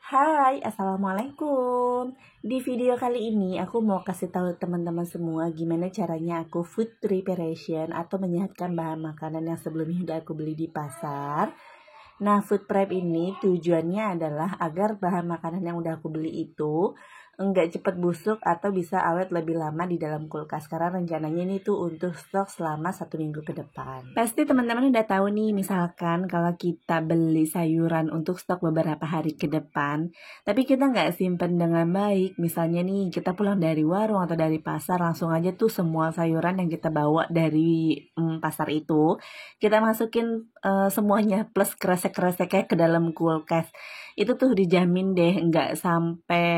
Hai, Assalamualaikum. Di video kali ini aku mau kasih tahu teman-teman semua gimana caranya aku food preparation atau menyehatkan bahan makanan yang sebelumnya udah aku beli di pasar. Nah, food prep ini tujuannya adalah agar bahan makanan yang udah aku beli itu enggak cepat busuk atau bisa awet lebih lama di dalam kulkas. Karena rencananya ini tuh untuk stok selama 1 minggu ke depan. Pasti teman-teman udah tahu nih, misalkan kalau kita beli sayuran untuk stok beberapa hari ke depan, tapi kita nggak simpen dengan baik. Misalnya nih, kita pulang dari warung atau dari pasar, langsung aja tuh semua sayuran yang kita bawa dari pasar itu, kita masukin semuanya plus kresek-kreseknya ke dalam kulkas. Itu tuh dijamin deh nggak sampai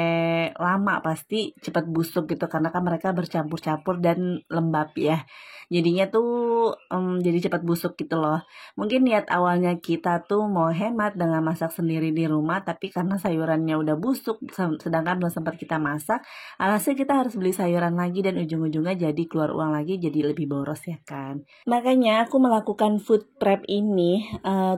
lama, pasti cepat busuk gitu karena kan mereka bercampur-campur dan lembab ya. Jadinya tuh jadi cepat busuk gitu loh. Mungkin niat awalnya kita tuh mau hemat dengan masak sendiri di rumah, tapi karena sayurannya udah busuk sedangkan belum sempat kita masak, alhasil kita harus beli sayuran lagi dan ujung-ujungnya jadi keluar uang lagi, jadi lebih boros ya kan. Makanya aku melakukan food prep ini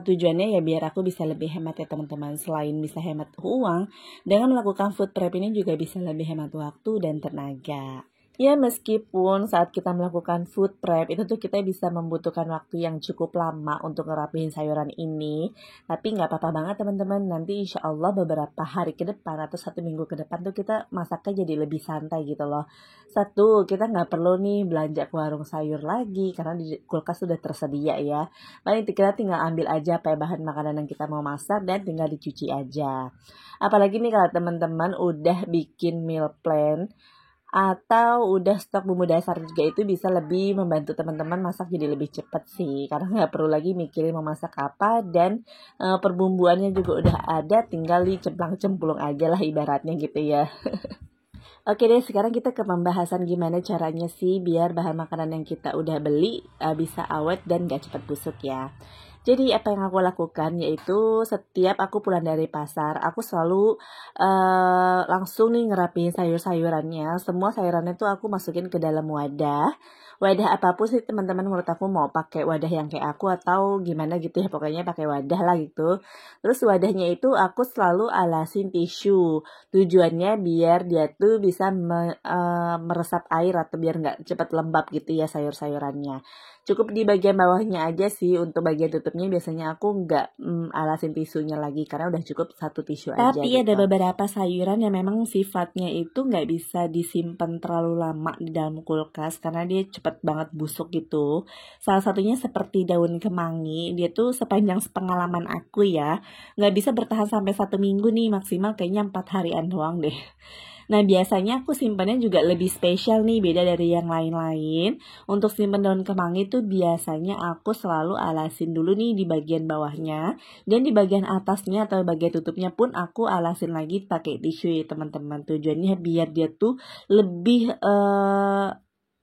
tujuannya ya biar aku bisa lebih hemat ya teman-teman. Selain bisa hemat uang, dengan melakukan food prep ini juga bisa lebih hemat waktu dan tenaga. Ya, meskipun saat kita melakukan food prep itu tuh kita bisa membutuhkan waktu yang cukup lama untuk ngerapihin sayuran ini, tapi nggak apa-apa banget teman-teman. Nanti insya Allah beberapa hari ke depan atau 1 minggu ke depan tuh kita masaknya jadi lebih santai gitu loh. Satu, kita nggak perlu nih belanja ke warung sayur lagi karena di kulkas sudah tersedia ya. Paling kita tinggal ambil aja apa bahan makanan yang kita mau masak dan tinggal dicuci aja. Apalagi nih kalau teman-teman udah bikin meal plan atau udah stok bumbu dasar juga, itu bisa lebih membantu teman-teman masak jadi lebih cepat sih, karena nggak perlu lagi mikirin mau masak apa dan perbumbuannya juga udah ada, tinggal dicemplang-cemplung aja lah ibaratnya gitu ya. Oke deh, sekarang kita ke pembahasan gimana caranya sih biar bahan makanan yang kita udah beli bisa awet dan gak cepat busuk ya. Jadi apa yang aku lakukan yaitu setiap aku pulang dari pasar, aku selalu langsung nih ngerapiin sayur-sayurannya. Semua sayurannya tuh aku masukin ke dalam wadah. Wadah apapun sih teman-teman, menurut aku mau pakai wadah yang kayak aku atau gimana gitu ya, pokoknya pakai wadah lah gitu. Terus wadahnya itu aku selalu alasin tisu. Tujuannya biar dia tuh bisa meresap air atau biar nggak cepat lembab gitu ya sayur-sayurannya. Cukup di bagian bawahnya aja sih, untuk bagian tutupnya biasanya aku nggak alasin tisunya lagi karena udah cukup satu tisu aja. Tapi ada beberapa sayuran yang memang sifatnya itu nggak bisa disimpan terlalu lama di dalam kulkas karena dia cepet banget busuk gitu. Salah satunya seperti daun kemangi, dia tuh sepanjang pengalaman aku ya nggak bisa bertahan sampai 1 minggu nih, maksimal kayaknya 4 harian doang deh. Nah, biasanya aku simpannya juga lebih spesial nih, beda dari yang lain-lain. Untuk simpan daun kemangi tuh biasanya aku selalu alasin dulu nih di bagian bawahnya, dan di bagian atasnya atau bagian tutupnya pun aku alasin lagi pakai tisu ya teman-teman. Tujuannya biar dia tuh lebih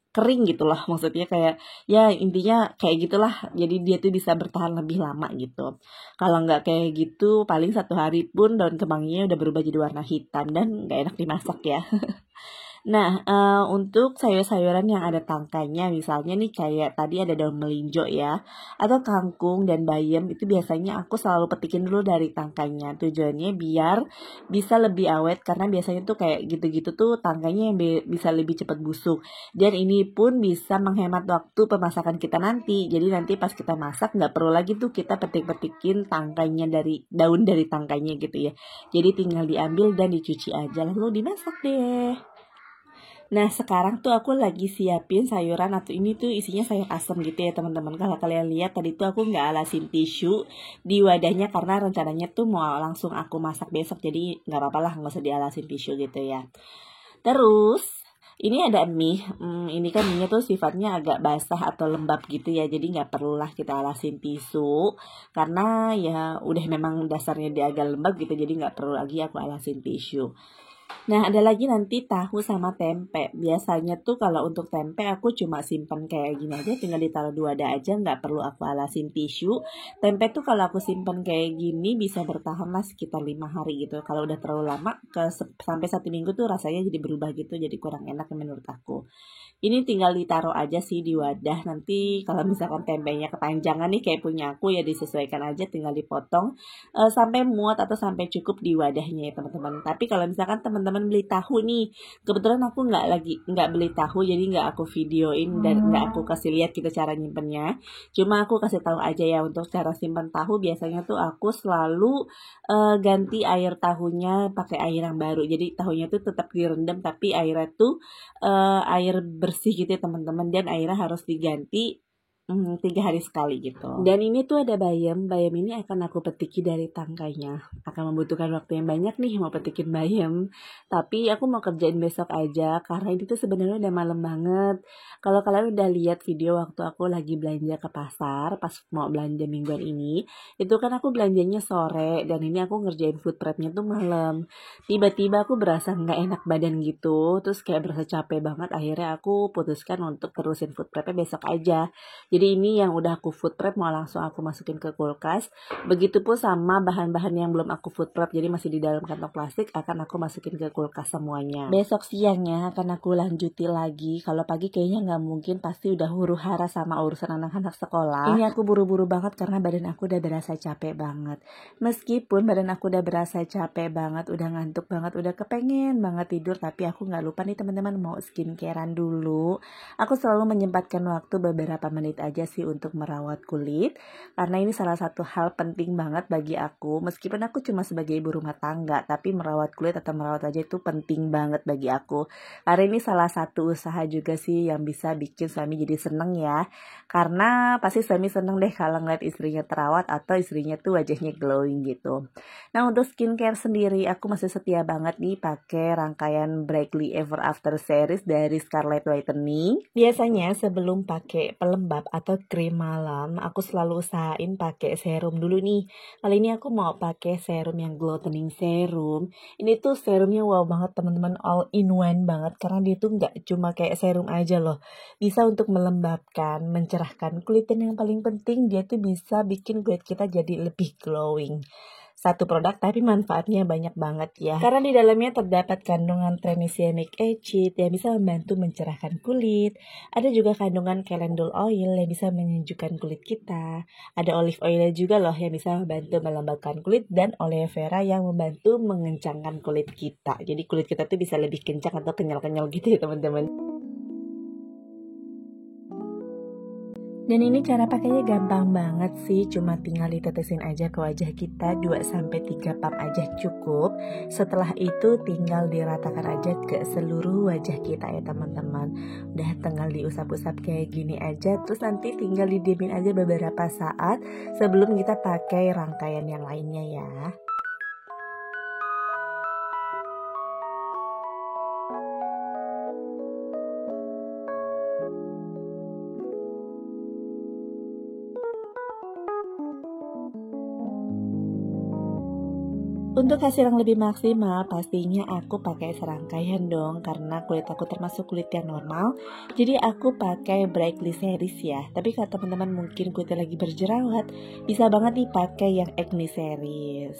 kering gitu loh, maksudnya kayak ya intinya kayak gitulah, jadi dia tuh bisa bertahan lebih lama gitu. Kalau nggak kayak gitu paling 1 hari pun daun kemanginya udah berubah jadi warna hitam dan nggak enak dimasak ya. Nah, untuk sayur-sayuran yang ada tangkainya, misalnya nih kayak tadi ada daun melinjo ya, atau kangkung dan bayam, itu biasanya aku selalu petikin dulu dari tangkainya. Tujuannya biar bisa lebih awet, karena biasanya tuh kayak gitu-gitu tuh tangkainya yang bisa lebih cepat busuk. Dan ini pun bisa menghemat waktu pemasakan kita nanti. Jadi nanti pas kita masak nggak perlu lagi tuh kita petik-petikin tangkainya dari daun dari tangkainya gitu ya. Jadi tinggal diambil dan dicuci aja lalu dimasak deh. Nah, sekarang tuh aku lagi siapin sayuran, atau ini tuh isinya sayur asem gitu ya teman-teman. Kalau kalian lihat tadi tuh aku nggak alasin tisu di wadahnya karena rencananya tuh mau langsung aku masak besok, jadi nggak apa-apa lah nggak usah dialasin tisu gitu ya. Terus ini ada mie, ini kan mie tuh sifatnya agak basah atau lembab gitu ya, jadi nggak perlulah kita alasin tisu karena ya udah memang dasarnya dia agak lembab gitu, jadi nggak perlu lagi aku alasin tisu. Nah, ada lagi nanti tahu sama tempe. Biasanya tuh kalau untuk tempe aku cuma simpan kayak gini aja, tinggal ditaruh di wadah aja, nggak perlu aku alasin tisu. Tempe tuh kalau aku simpan kayak gini bisa bertahan lah sekitar 5 hari gitu. Kalau udah terlalu lama sampai 1 minggu tuh rasanya jadi berubah gitu, jadi kurang enak menurut aku. Ini tinggal ditaruh aja sih di wadah. Nanti kalau misalkan tempenya kepanjangan nih kayak punya aku ya disesuaikan aja, tinggal dipotong sampai muat atau sampai cukup di wadahnya ya teman-teman. Tapi kalau misalkan teman-teman beli tahu nih, kebetulan aku nggak beli tahu, jadi nggak aku videoin dan nggak aku kasih lihat kita cara nyimpennya. Cuma aku kasih tahu aja ya untuk cara simpan tahu. Biasanya tuh aku selalu ganti air tahunya pakai air yang baru. Jadi tahunya tuh tetap direndam tapi airnya tuh air bersih gitu ya teman-teman, dan airnya harus diganti 3 hari sekali gitu. Dan ini tuh ada bayam ini akan aku petiki dari tangkainya. Akan membutuhkan waktu yang banyak nih mau petikin bayam. Tapi aku mau kerjain besok aja karena ini tuh sebenarnya udah malam banget. Kalau kalian udah lihat video waktu aku lagi belanja ke pasar pas mau belanja mingguan ini, itu kan aku belanjanya sore dan ini aku ngerjain food prepnya tuh malam. Tiba-tiba aku berasa nggak enak badan gitu, terus kayak berasa capek banget. Akhirnya aku putuskan untuk terusin food prepnya besok aja. Jadi ini yang udah aku food prep mau langsung aku masukin ke kulkas. Begitupun sama bahan-bahan yang belum aku food prep, jadi masih di dalam kantong plastik, akan aku masukin ke kulkas semuanya. Besok siangnya akan aku lanjuti lagi. Kalau pagi kayaknya nggak mungkin, pasti udah huru-hara sama urusan anak-anak sekolah. Ini aku buru-buru banget karena badan aku udah berasa capek banget. Meskipun badan aku udah berasa capek banget, udah ngantuk banget, udah kepengen banget tidur, tapi aku nggak lupa nih teman-teman mau skincarean dulu. Aku selalu menyempatkan waktu beberapa menit aja sih untuk merawat kulit, karena ini salah satu hal penting banget bagi aku. Meskipun aku cuma sebagai ibu rumah tangga, tapi merawat kulit atau merawat wajah itu penting banget bagi aku. Karena ini salah satu usaha juga sih yang bisa bikin suami jadi seneng ya. Karena pasti suami seneng deh kalau ngeliat istrinya terawat atau istrinya tuh wajahnya glowing gitu. Nah, untuk skincare sendiri aku masih setia banget nih pakai rangkaian Brightly Ever After series dari Scarlett Whitening. Biasanya sebelum pakai pelembab atau krim malam, aku selalu usahain pakai serum dulu nih. Kali ini aku mau pakai serum yang Glowtening Serum. Ini tuh serumnya wow banget teman-teman, all in one banget karena dia tuh nggak cuma kayak serum aja loh. Bisa untuk melembabkan, mencerahkan kulit, dan yang paling penting dia tuh bisa bikin kulit kita jadi lebih glowing. Satu produk tapi manfaatnya banyak banget ya. Karena di dalamnya terdapat kandungan tranexamic acid yang bisa membantu mencerahkan kulit. Ada juga kandungan calendula oil yang bisa menyejukkan kulit kita. Ada olive oil juga loh yang bisa membantu melembabkan kulit, dan aloe vera yang membantu mengencangkan kulit kita. Jadi kulit kita tuh bisa lebih kencang atau kenyal-kenyal gitu ya teman-teman. Dan ini cara pakainya gampang banget sih, cuma tinggal ditetesin aja ke wajah kita 2-3 pump aja cukup. Setelah itu tinggal diratakan aja ke seluruh wajah kita ya teman-teman. Udah tinggal diusap-usap kayak gini aja, terus nanti tinggal didiemin aja beberapa saat sebelum kita pakai rangkaian yang lainnya ya. Untuk hasil yang lebih maksimal, pastinya aku pakai serangkaian dong, karena kulit aku termasuk kulit yang normal. Jadi aku pakai Brightly series ya. Tapi kalau teman-teman mungkin kulitnya lagi berjerawat, bisa banget nih pakai yang Acne series.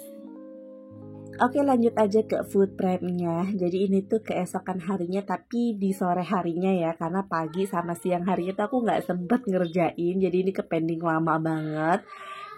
Oke, lanjut aja ke food prepnya. Jadi ini tuh keesokan harinya, tapi di sore harinya ya, karena pagi sama siang harinya tuh aku nggak sempet ngerjain, jadi ini kepending lama banget.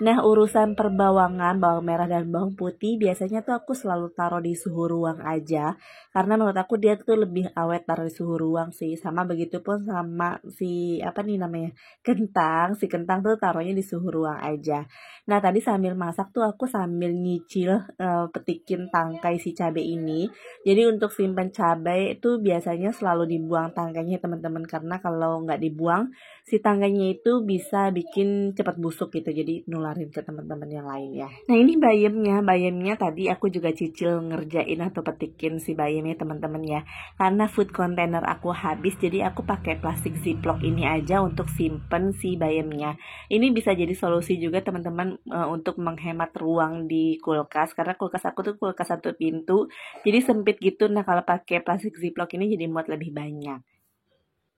Nah, urusan perbawangan, bawang merah dan bawang putih biasanya tuh aku selalu taruh di suhu ruang aja. Karena menurut aku dia tuh lebih awet taruh di suhu ruang sih. Sama begitu pun sama si, apa nih namanya, kentang. Si kentang tuh taruhnya di suhu ruang aja. Nah, tadi sambil masak tuh aku sambil nyicil petikin tangkai si cabai ini. Jadi untuk simpan cabai itu biasanya selalu dibuang tangkainya teman-teman. Karena kalau nggak dibuang, si tangganya itu bisa bikin cepat busuk gitu, jadi nularin ke teman-teman yang lain ya. Nah ini bayamnya tadi aku juga cicil ngerjain atau petikin si bayamnya teman-teman ya, karena food container aku habis, jadi aku pakai plastik ziplock ini aja untuk simpen si bayamnya. Ini bisa jadi solusi juga teman-teman untuk menghemat ruang di kulkas, karena kulkas aku tuh kulkas satu pintu, jadi sempit gitu. Nah kalau pakai plastik ziplock ini jadi muat lebih banyak.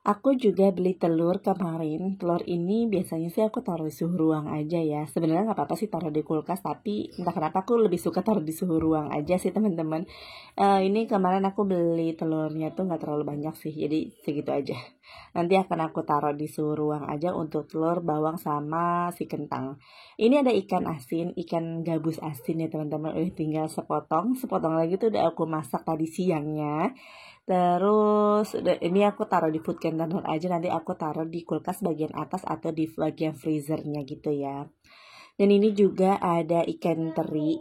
Aku juga beli telur kemarin. Telur ini biasanya sih aku taruh di suhu ruang aja ya. Sebenarnya nggak apa-apa sih taruh di kulkas, tapi entah kenapa aku lebih suka taruh di suhu ruang aja sih teman-teman. Ini kemarin aku beli telurnya tuh nggak terlalu banyak sih, jadi segitu aja. Nanti akan aku taruh di suhu ruang aja untuk telur, bawang, sama si kentang. Ini ada ikan asin, ikan gabus asin ya teman-teman. Tinggal sepotong lagi tuh udah aku masak tadi siangnya. Terus ini aku taruh di food container aja, nanti aku taruh di kulkas bagian atas atau di bagian freezernya gitu ya. Dan ini juga ada ikan teri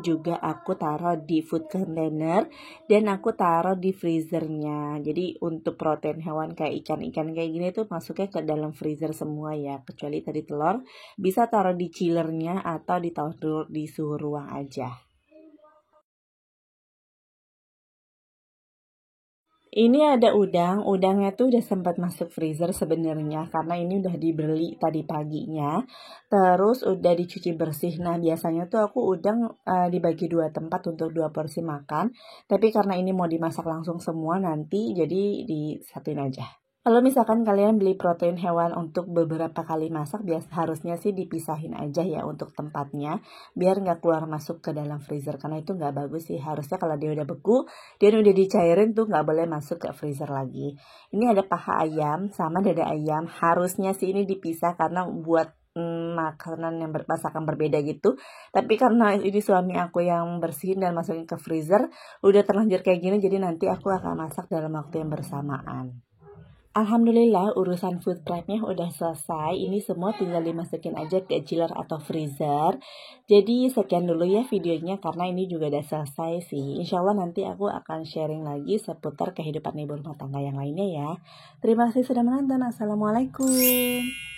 juga aku taruh di food container dan aku taruh di freezernya. Jadi untuk protein hewan kayak ikan-ikan kayak gini tuh masuknya ke dalam freezer semua ya, kecuali tadi telur bisa taruh di chillernya atau ditaruh di suhu ruang aja. Ini ada udangnya tuh udah sempat masuk freezer sebenarnya karena ini udah dibeli tadi paginya. Terus udah dicuci bersih. Nah, biasanya tuh aku udang dibagi 2 tempat untuk 2 porsi makan. Tapi karena ini mau dimasak langsung semua nanti, jadi disatuin aja. Kalau misalkan kalian beli protein hewan untuk beberapa kali masak, harusnya sih dipisahin aja ya untuk tempatnya, biar nggak keluar masuk ke dalam freezer, karena itu nggak bagus sih. Harusnya kalau dia udah beku, dia udah dicairin tuh nggak boleh masuk ke freezer lagi. Ini ada paha ayam sama dada ayam, harusnya sih ini dipisah karena buat makanan yang masakan berbeda gitu. Tapi karena ini suami aku yang bersihin dan masukin ke freezer, udah terlanjur kayak gini, jadi nanti aku akan masak dalam waktu yang bersamaan. Alhamdulillah urusan food prep-nya udah selesai. Ini semua tinggal dimasukin aja ke chiller atau freezer. Jadi sekian dulu ya videonya karena ini juga udah selesai sih. Insya Allah nanti aku akan sharing lagi seputar kehidupan ibu rumah tangga yang lainnya ya. Terima kasih sudah menonton. Assalamualaikum.